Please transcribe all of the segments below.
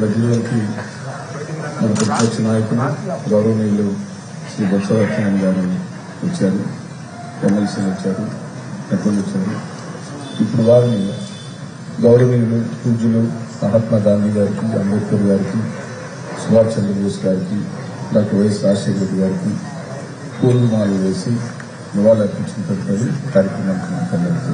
మధ్యలోకి మన ప్రతిపక్ష నాయకులు గౌరవనీయులు శ్రీ బొత్స గారు వచ్చారు, ఎమ్మెల్సీలు వచ్చారు, పెద్దలు వచ్చారు. ఇప్పుడు వారిని గౌరవనీయులు పూజ్యులు మహాత్మా గాంధీ గారికి, అంబేద్కర్ గారికి, సుభాష్ చంద్రబోస్ గారికి, డాక్టర్ వైఎస్ రాజశేఖర రెడ్డి గారికి పూలమాలలు వేసి నివాళులర్పించిన తదుపరి కార్యక్రమానికి కలెక్ట్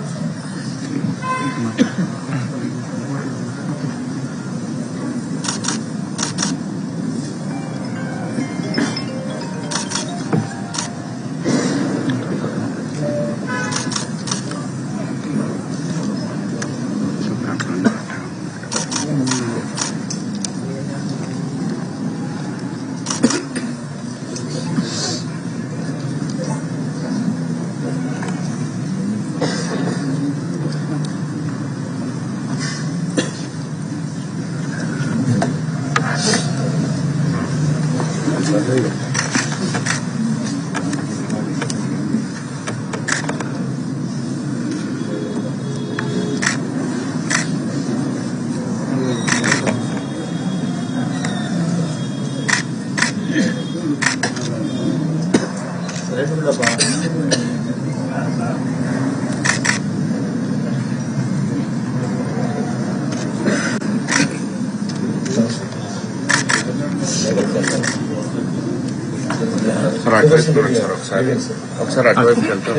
ఒకసారి అటువైపు వెళ్తాం.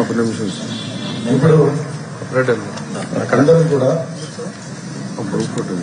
ఒక నిమిషం ఇప్పుడు అందరూ కూడా గ్రూప్ ఫోటో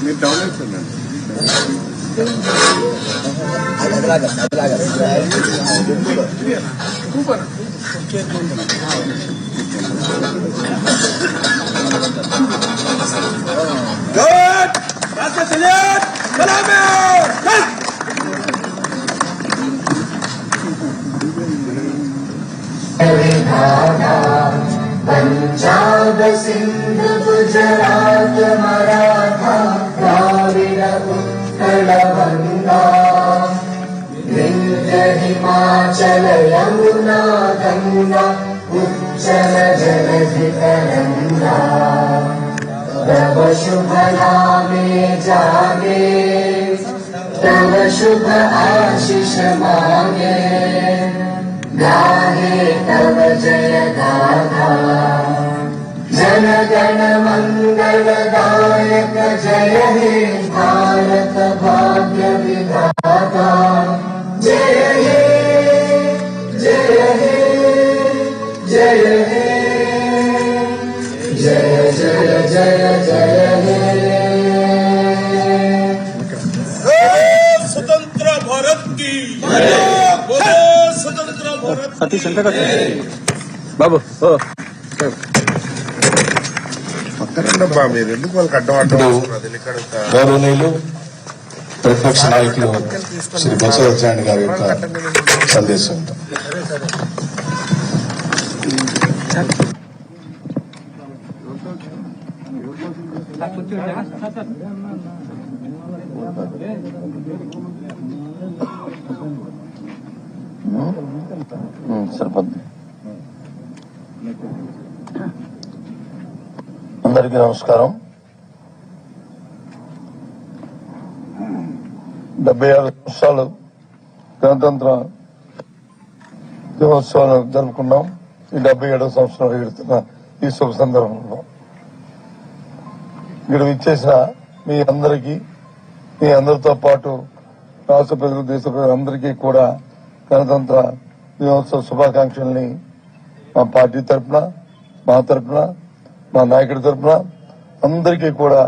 మీరు డౌన్ అయిపోయిందండి. पंजाब सिंध गुजरात मराठा द्राविड उत्कल गंगा विंध्य हिमाचल यमुना गंगा उच्चल जलधि तरंगा तव शुभ नामे जागे तव शुभ आशीष मांगे गाहे तव जय गाथा जन गण मंगलदायक जय हे भारत भाग्य विधाता जय हे जय हे जय हे जय जय जय जय हे स्वतंत्र भारत की स्वतंत्र भारत अति संकट बाबू గౌరవనీయులు ప్రతిపక్ష నాయకులు శ్రీ బొత్స గారి యొక్క సందేశం. సరిపోద్ది. అందరికీ నమస్కారం. 76 సంవత్సరాలు గణతంత్ర దినోత్సవాలు జరుపుకున్నాం. ఈ 77వ సంవత్సరం ఎడుతున్న ఈ శుభ సందర్భంలో ఇక్కడ విచ్చేసిన మీ అందరికీ, మీ అందరితో పాటు రాష్ట్ర ప్రజలు, దేశ ప్రజలందరికీ కూడా గణతంత్ర దినోత్సవ శుభాకాంక్షల్ని మా పార్టీ తరఫున, మా తరఫున, మా నాయకుడి తరఫున అందరికీ కూడా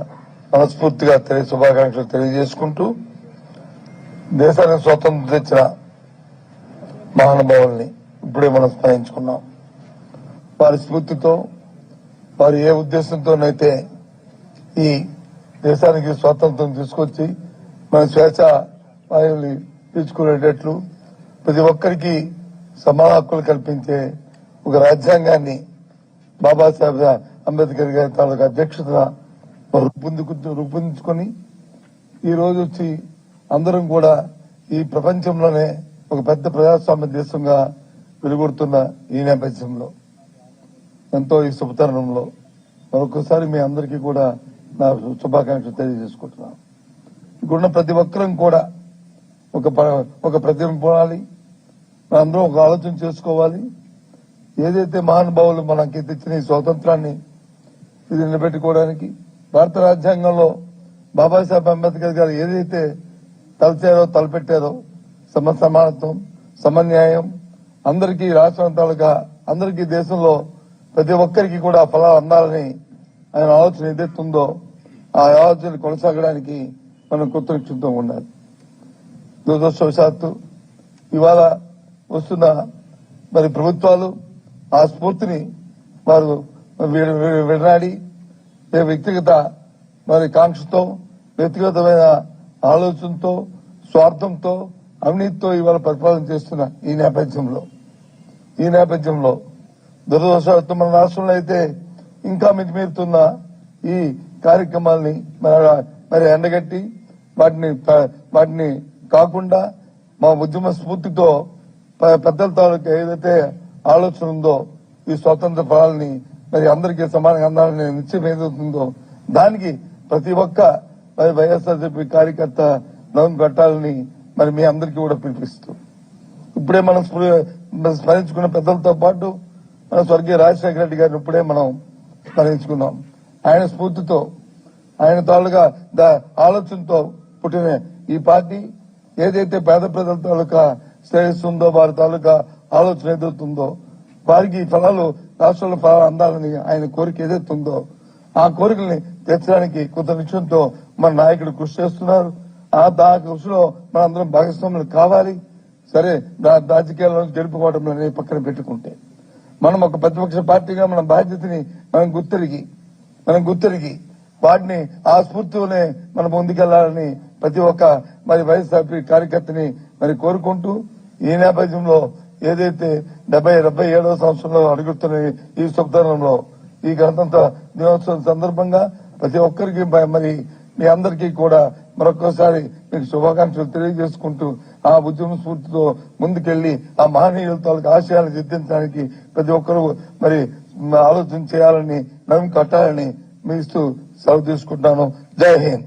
మనస్ఫూర్తిగా శుభాకాంక్షలు తెలియజేసుకుంటూ, దేశానికి స్వాతంత్రం తెచ్చిన మహానుభావుల్ని ఇప్పుడే మనం స్మరించుకున్నాం. వారి స్ఫూర్తితో, వారు ఏ ఉద్దేశంతోనైతే ఈ దేశానికి స్వాతంత్రం తీసుకొచ్చి మన స్వేచ్ఛ వాయువుని పీల్చుకునేటట్లు ప్రతి ఒక్కరికి సమాన హక్కులు కల్పించే ఒక రాజ్యాంగాన్ని బాబాసాహెబ్ అంబేద్కర్ గారి తాలూకు అధ్యక్షతన రూపొందించుకొని ఈ రోజు వచ్చి అందరం కూడా ఈ ప్రపంచంలోనే ఒక పెద్ద ప్రజాస్వామ్య దేశంగా వెలుగొడుతున్న ఈ నేపథ్యంలో ఎంతో ఈ శుభతరుణంలో మరొకసారి మీ అందరికీ కూడా నా శుభాకాంక్షలు తెలియజేసుకుంటున్నాను. ఇక్కడున్న ప్రతి ఒక్కరం కూడా ఒక ప్రతిమ పొందాలి, మనందరం ఒక ఆలోచన చేసుకోవాలి. ఏదైతే మహానుభావులు మనకి తెచ్చిన ఈ స్వాతంత్రాన్ని ఇది నిలబెట్టుకోవడానికి భారత రాజ్యాంగంలో బాబాసాహెబ్ అంబేద్కర్ గారు ఏదైతే తలపెట్టారో సమానత్వం, సమన్యాయం, అందరికీ రాష్ట్రం తాలూకా అందరికీ దేశంలో ప్రతి ఒక్కరికి కూడా ఫలాలు అందాలని ఆయన ఆలోచన ఏదైతుందో ఆ ఆలోచన కొనసాగడానికి మనం కృతజ్ఞతతో ఉండాలి. దురదృష్టవశాత్తు ఇవాళ వస్తున్న మరి ప్రభుత్వాలు ఆ స్ఫూర్తిని వారు విడనాడి వ్యక్తిగత మరి కాంక్షతో, వ్యక్తిగతమైన ఆలోచనతో, స్వార్థంతో, అవినీతితో ఇవాళ పరిపాలన చేస్తున్న ఈ నేపథ్యంలో దురదృష్టవశాత్తు మన రాష్ట్రంలో అయితే ఇంకా మితిమీరుతున్న ఈ కార్యక్రమాల్ని మరి ఎండగట్టి వాటిని కాకుండా మా ఉద్యమ స్ఫూర్తితో పెద్దల తాలూకా ఏదైతే ఆలోచన ఉందో ఈ స్వాతంత్ర ఫలాల్ని మరి అందరికీ సమానంగా అందాలని నిశ్చయం ఏదవుతుందో దానికి ప్రతి ఒక్క మరి వైఎస్ఆర్సీపీ కార్యకర్త నవం కట్టాలని మరి మీ అందరికీ కూడా పిలిపిస్తూ ఇప్పుడే మనం స్మరించుకున్న పెద్దలతో పాటు మన స్వర్గీయ రాజశేఖర రెడ్డి గారిని ఇప్పుడే మనం స్మరించుకున్నాం. ఆయన స్ఫూర్తితో, ఆయన తాలూకా ఆలోచనతో పుట్టిన ఈ పార్టీ ఏదైతే పేద ప్రజల తాలూకా శ్రేయస్సు ఉందో, వారి తాలూకా ఆలోచన ఏదైతుందో, వారికి ఫలాలు రాష్ట్రంలో ఫలాలు అందాలని ఆయన కోరిక ఏదైతుందో ఆ కోరికల్ని తీర్చడానికి కొంత నిశ్చయంతో మన నాయకుడు కృషి చేస్తున్నారు. ఆ కృషిలో మనందరం భాగస్వాములు కావాలి. సరే, రాజకీయాల్లో గెలుపుకోవడం అనేది పక్కన పెట్టుకుంటే మనం ఒక ప్రతిపక్ష పార్టీగా మన బాధ్యతని మనం గుర్తెరిగి వాటిని ఆ స్ఫూర్తితోనే మనం ముందుకెళ్లాలని ప్రతి ఒక్క మరి వైఎస్ఆర్పీ కార్యకర్తని మరి కోరుకుంటూ ఈ నేపథ్యంలో ఏదైతే 77వ సంవత్సరంలో అడుగుతున్న ఈ శుభతరుణంలో ఈ గణతంత్ర దినోత్సవం సందర్భంగా ప్రతి ఒక్కరికి మరి మీ అందరికీ కూడా మరొకసారి మీకు శుభాకాంక్షలు తెలియజేసుకుంటూ ఆ ఉద్యమ స్ఫూర్తితో ముందుకెళ్లి ఆ మహనీయుల తాలూకు ఆశయాలను సిద్ధించడానికి ప్రతి ఒక్కరూ మరి ఆలోచన చేయాలని నవ్వు కట్టాలని మీ ఇస్తూ సెలవు తీసుకుంటాను. జై హింద్.